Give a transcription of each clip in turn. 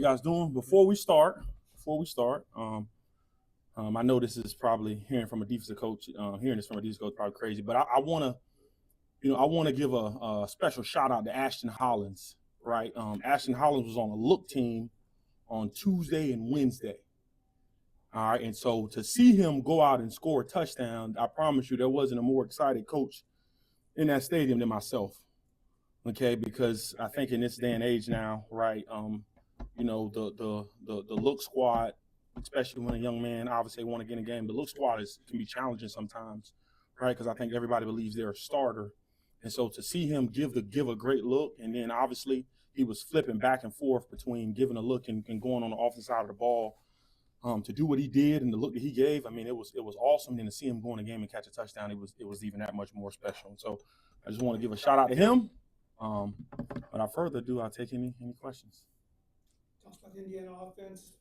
guys doing? Before we start, I know this is probably hearing from a defensive coach, probably crazy, but I want to give a special shout out to Ashton Hollins, right? Ashton Hollins was on a look team on Tuesday and Wednesday. All right, and so to see him go out and score a touchdown, I promise you there wasn't a more excited coach in that stadium than myself. Okay, because I think in this day and age now, right, the look squad, especially when a young man obviously want to get in a game, the look squad can be challenging sometimes, right? Because I think everybody believes they're a starter, and so to see him give a great look, and then obviously he was flipping back and forth between giving a look and going on the offensive side of the ball, to do what he did and the look that he gave. I mean, it was awesome. And to see him go in the game and catch a touchdown, it was even that much more special. And so I just want to give a shout out to him. Without further ado, I'll take any questions. Talk about the Indiana offense,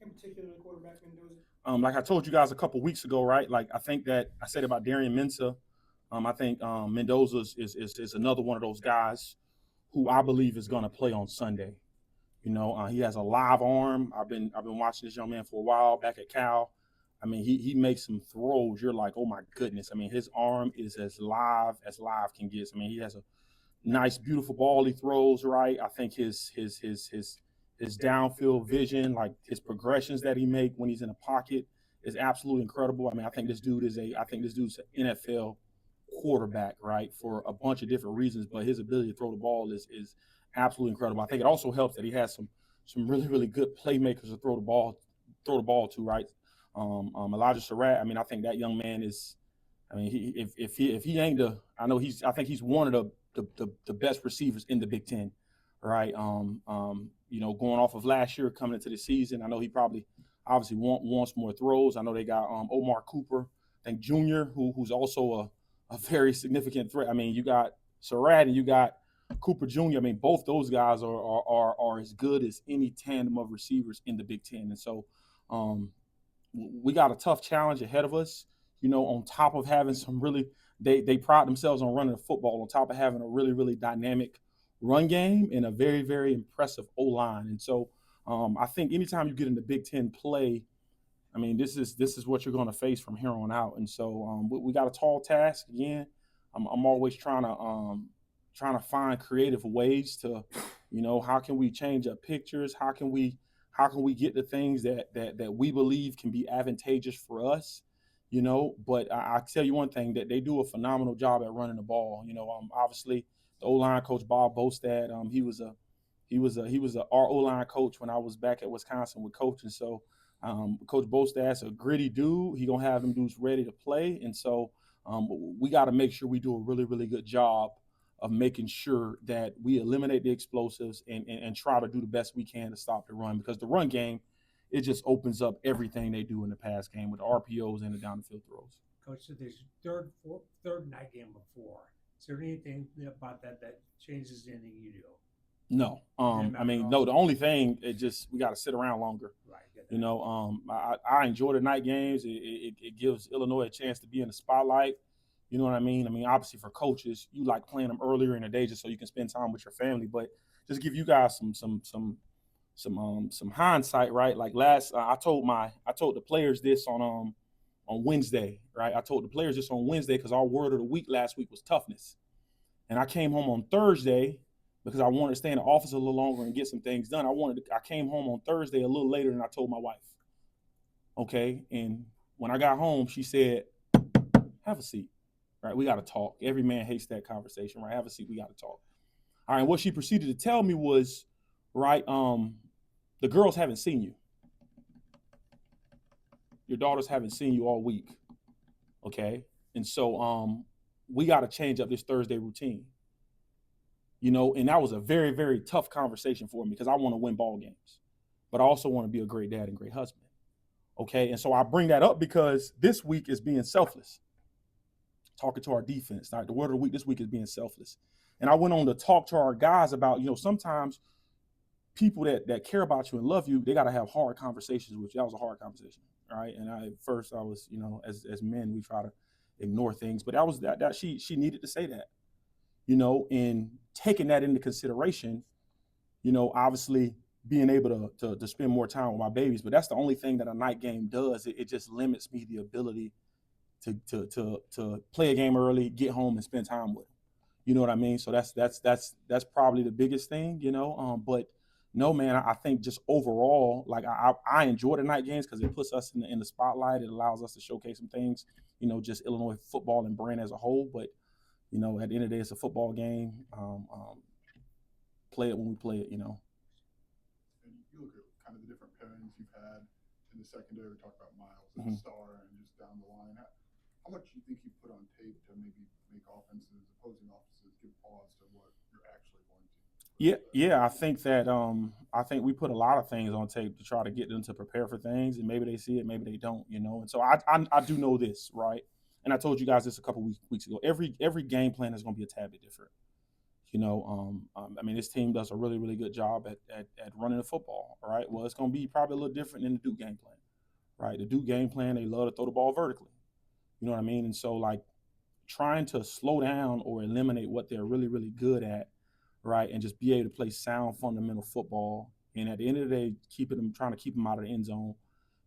in particular the quarterback Mendoza. Like I told you guys a couple weeks ago, right? Like I think that I said about Darian Mensah. I think Mendoza is another one of those guys who I believe is going to play on Sunday. He has a live arm. I've been watching this young man for a while back at Cal. I mean, he makes some throws. You're like, oh my goodness. I mean, his arm is as live can get. I mean, he has a nice, beautiful ball he throws, right? I think his downfield vision, like his progressions that he make when he's in a pocket, is absolutely incredible. I mean, I think this dude's an NFL quarterback, right? For a bunch of different reasons, but his ability to throw the ball is absolutely incredible. I think it also helps that he has some really, really good playmakers to throw the ball to, right? Elijah Surratt, I mean, I think that young man is, I mean, if he ain't I think he's one of the best receivers in the Big Ten, right? Going off of last year, coming into the season, I know he probably obviously wants more throws. I know they got Omar Cooper, I think Jr., who's also a very significant threat. I mean, you got Surratt and you got Cooper Jr. I mean, both those guys are as good as any tandem of receivers in the Big Ten. And so we got a tough challenge ahead of us, on top of having some really they pride themselves on running the football, on top of having a really, really dynamic run game and a very, very impressive O-line. And so I think anytime you get into Big Ten play, I mean, this is what you're going to face from here on out. And so we got a tall task again. I'm always trying to find creative ways to, how can we change up pictures? How can we get the things that we believe can be advantageous for us? But I tell you one thing, that they do a phenomenal job at running the ball. Obviously the O-line coach Bob Bolad, he was our O-line coach when I was back at Wisconsin with Coach. And so Coach Bolad's a gritty dude. He gonna have them dudes ready to play. And so we got to make sure we do a really, really good job of making sure that we eliminate the explosives and try to do the best we can to stop the run, because the run game, it just opens up everything they do in the pass game with the RPOs and the down the field throws. Coach, so there's third night game before. Is there anything about that changes anything you do? No. No, the only thing, we got to sit around longer. Right. I enjoy the night games. It gives Illinois a chance to be in the spotlight. You know what I mean? I mean, obviously for coaches, you like playing them earlier in the day just so you can spend time with your family. But just give you guys some hindsight, right? Like I told the players this on Wednesday, right? I told the players this on Wednesday because our word of the week last week was toughness, and I came home on Thursday because I wanted to stay in the office a little longer and get some things done. I came home on Thursday a little later than I told my wife. Okay, and when I got home, she said, "Have a seat." Right, we got to talk. Every man hates that conversation, right? Have a seat. We got to talk. All right. And what she proceeded to tell me was, right, the girls haven't seen you. Your daughters haven't seen you all week. Okay. And so we got to change up this Thursday routine. And that was a very, very tough conversation for me because I want to win ball games, but I also want to be a great dad and great husband. Okay. And so I bring that up because this week is being selfless. Talking to our defense. Like the word of the week this week is being selfless. And I went on to talk to our guys about, sometimes people that care about you and love you, they got to have hard conversations with you. That was a hard conversation, right? And I was, as men, we try to ignore things, but that she needed to say that, and taking that into consideration, obviously being able to spend more time with my babies. But that's the only thing that a night game does. It just limits me the ability to play a game early, get home, and spend time with them. You know what I mean? So that's probably the biggest thing, you know. But no, man, I think just overall, like I enjoy the night games because it puts us in the spotlight. It allows us to showcase some things, you know, just Illinois football and brand as a whole. But you know, at the end of the day, it's a football game. Play it when we play it, you know. And you look at kind of the different pairings you've had in the secondary. We talked about Miles and Star and just down the line. How much do you think you put on tape to maybe make opposing offenses give pause to what you're actually going to? Yeah. I think we put a lot of things on tape to try to get them to prepare for things, and maybe they see it, maybe they don't, you know. And so I do know this, right? And I told you guys this a couple weeks ago. Every game plan is going to be a tad bit different. You know, I mean, this team does a really, really good job at running the football, right? Well, it's going to be probably a little different than the Duke game plan, right? The Duke game plan, they love to throw the ball vertically. You know what I mean? And so, like, trying to slow down or eliminate what they're really, really good at, right, and just be able to play sound, fundamental football, and at the end of the day, trying to keep them out of the end zone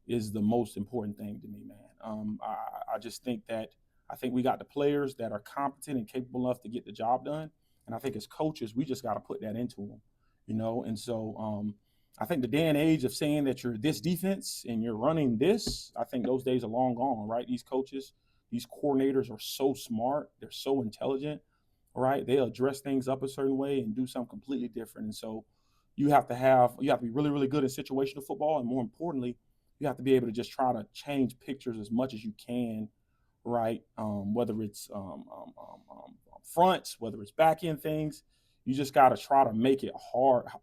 is the most important thing to me, man. I just think I think we got the players that are competent and capable enough to get the job done. And I think as coaches, we just got to put that into them, you know. And so I think the day and age of saying that you're this defense and you're running this, I think those days are long gone, right? These coaches, these coordinators are so smart. They're so intelligent, right? They'll dress things up a certain way and do something completely different. And so you have to be really, really good at situational football. And more importantly, you have to be able to just try to change pictures as much as you can, right? Whether it's fronts, whether it's back end things, you just got to try to make it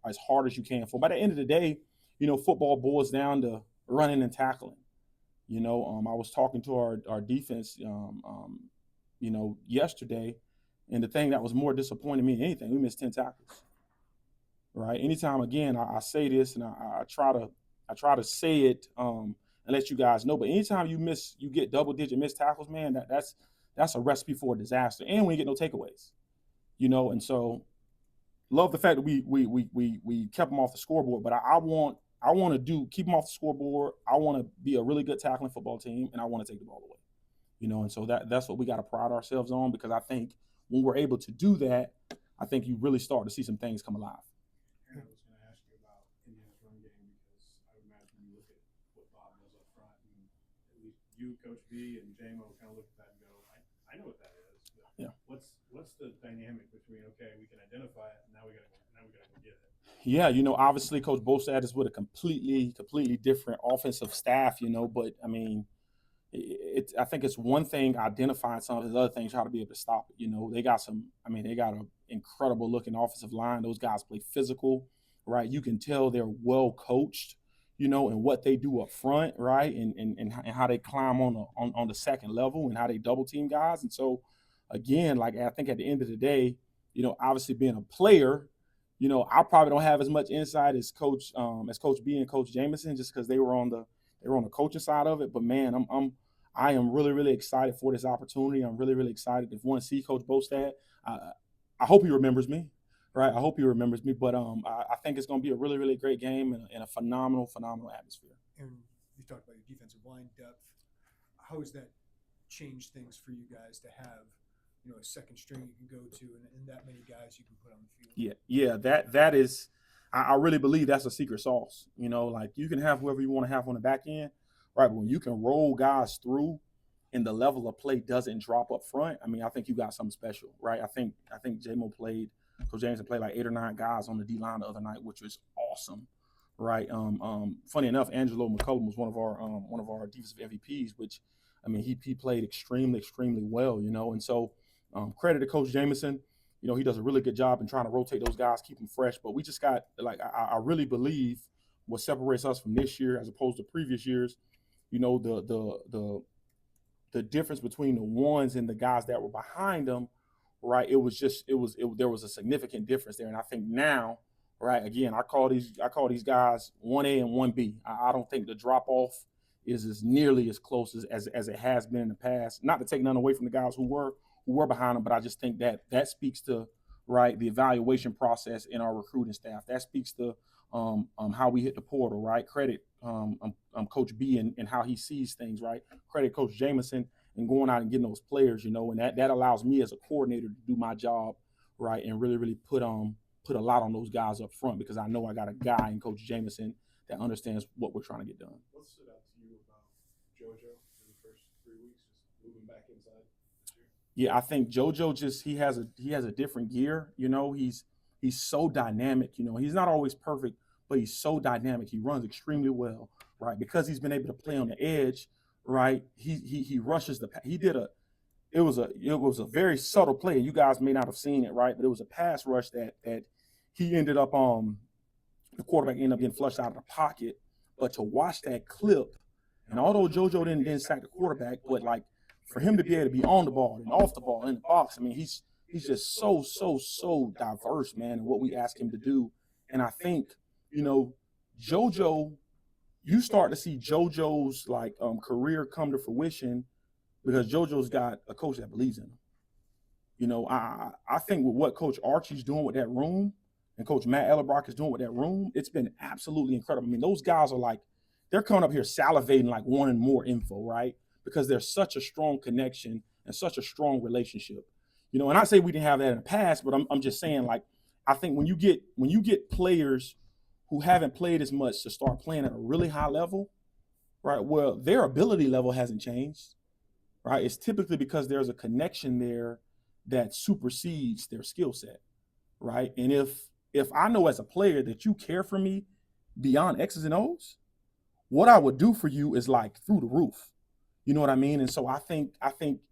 as hard as you can. For by the end of the day, you know, football boils down to running and tackling. You know, I was talking to our defense, you know, yesterday, and the thing that was more disappointing me than anything, we missed 10 tackles. Right? Anytime, again, I say this, and I try to say it and let you guys know. But anytime you get double-digit missed tackles, man, that's a recipe for a disaster. And we get no takeaways, you know. And so, love the fact that we kept them off the scoreboard. But I want to keep them off the scoreboard. I want to be a really good tackling football team, and I want to take the ball away, you know. And so that's what we got to pride ourselves on, because I think when we're able to do that, I think you really start to see some things come alive. I was going to ask you about Indiana's run game, because I would imagine you look at what Bob does up front, and at least you, Coach B, and JMO kind of look at that and go, I know what that is. But yeah. What's the dynamic between, okay, we can identify it, and now we got to go get it? Yeah, you know, obviously Coach Bolad is with a completely different offensive staff, you know, but I mean, I think it's one thing identifying some of his other things, how to be able to stop it. You know, they got an incredible looking offensive line. Those guys play physical, right? You can tell they're well coached, you know, and what they do up front, right? And how they climb on the second level and how they double team guys. And so again, like, I think at the end of the day, you know, obviously being a player, you know, I probably don't have as much insight as Coach B and Coach Jameson, just because they were on the coaching side of it. But man, I am really, really excited for this opportunity. I'm really, really excited to want to see Coach Bolad. I hope he remembers me, right? I hope he remembers me. But I think it's going to be a really, really great game and a phenomenal atmosphere. Aaron, you talked about your defensive line depth. How has that changed things for you guys to have, you know, a second string you can go to and that many guys you can put on the field? Yeah, that is. I really believe that's a secret sauce. You know, like, you can have whoever you want to have on the back end, right? But when you can roll guys through and the level of play doesn't drop up front, I mean, I think you got something special, right? I think Coach Jameson played like 8 or 9 guys on the D-line the other night, which was awesome, right? Funny enough, Angelo McCullum was one of our defensive MVPs, which, I mean, he played extremely well, you know. And so credit to Coach Jameson. You know, he does a really good job in trying to rotate those guys, keep them fresh. But we just got, like, I really believe what separates us from this year as opposed to previous years, you know, the difference between the ones and the guys that were behind them, right? There was a significant difference there. And I think now, right, again, I call these guys 1A and 1B. I don't think the drop off is as nearly as close as it has been in the past. Not to take none away from the guys who were behind them, but I just think that speaks to, right, the evaluation process in our recruiting staff. That speaks to how we hit the portal, right? Credit Coach B and how he sees things, right? Credit Coach Jameson and going out and getting those players, and that allows me as a coordinator to do my job, right, and really put a lot on those guys up front, because I know I got a guy in Coach Jameson that understands what we're trying to get done. What stood out to you about JoJo in the first 3 weeks, just moving back inside this year? Yeah, I think JoJo he has a different gear. He's so dynamic. He's not always perfect, but he's so dynamic. He runs extremely well, right? Because he's been able to play on the edge, right? He rushes it was a very subtle play. You guys may not have seen it, right? But it was a pass rush that he ended up the quarterback ended up getting flushed out of the pocket. But to watch that clip, and although JoJo didn't sack the quarterback, but like for him to be able to be on the ball and off the ball in the box, I mean, he's just so diverse, man, in what we ask him to do. And I think, JoJo, you start to see JoJo's career come to fruition because JoJo's got a coach that believes in him. I think with what Coach Archie's doing with that room and Coach Matt Ellerbrock is doing with that room, it's been absolutely incredible. I mean, those guys are they're coming up here salivating, wanting more info, right? Because there's such a strong connection and such a strong relationship. And I say we didn't have that in the past, but I'm just saying, I think when you get players who haven't played as much to start playing at a really high level, right? Well, their ability level hasn't changed, right? It's typically because there's a connection there that supersedes their skill set, right? And if I know as a player that you care for me beyond X's and O's, what I would do for you is through the roof. You know what I mean? And so I think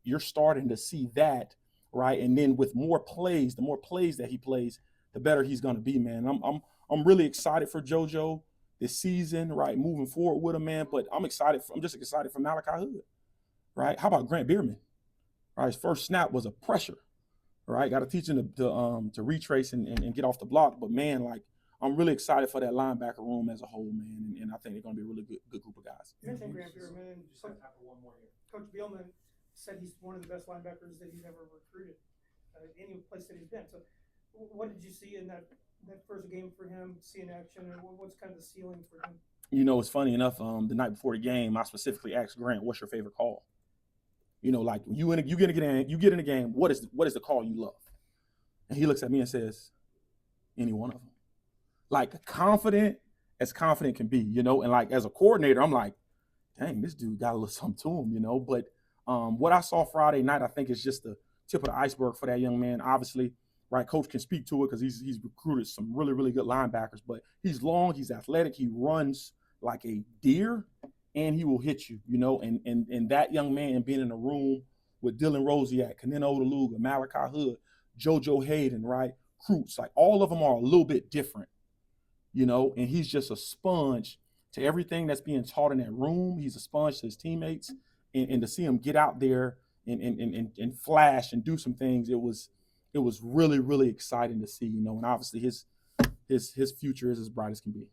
you're starting to see that, right? And then with more plays, the more plays that he plays, the better he's going to be, man. I'm really excited for JoJo this season, right? Moving forward with him, man. But I'm just excited for Malachi Hood, right? How about Grant Beerman? Right, his first snap was a pressure, right? Got to teach him to retrace and get off the block. But man, I'm really excited for that linebacker room as a whole, man. And I think they're going to be a really good group of guys. You mentioned Grant Beerman. Just have time for one more here. Coach Beerman said he's one of the best linebackers that he's ever recruited, any place that he's been. So, what did you see in that first game for him, seeing action, and what's kind of the ceiling for him? It's funny enough. The night before the game, I specifically asked Grant, "What's your favorite call?" When you get in the game, what is the call you love? And he looks at me and says, "Any one of them." Confident can be, and as a coordinator, I'm like, dang, this dude got a little something to him, But what I saw Friday night, I think is just the tip of the iceberg for that young man. Obviously, right, Coach can speak to it because he's recruited some really, really good linebackers, but he's long, he's athletic, he runs like a deer, and he will hit you, and that young man being in a room with Dylan Rosiak, Kaneno Odeluga, Malachi Hood, JoJo Hayden, right, Krutz, all of them are a little bit different, and he's just a sponge to everything that's being taught in that room. He's a sponge to his teammates, and to see him get out there and flash and do some things, it was really, really exciting to see, and obviously his future is as bright as can be.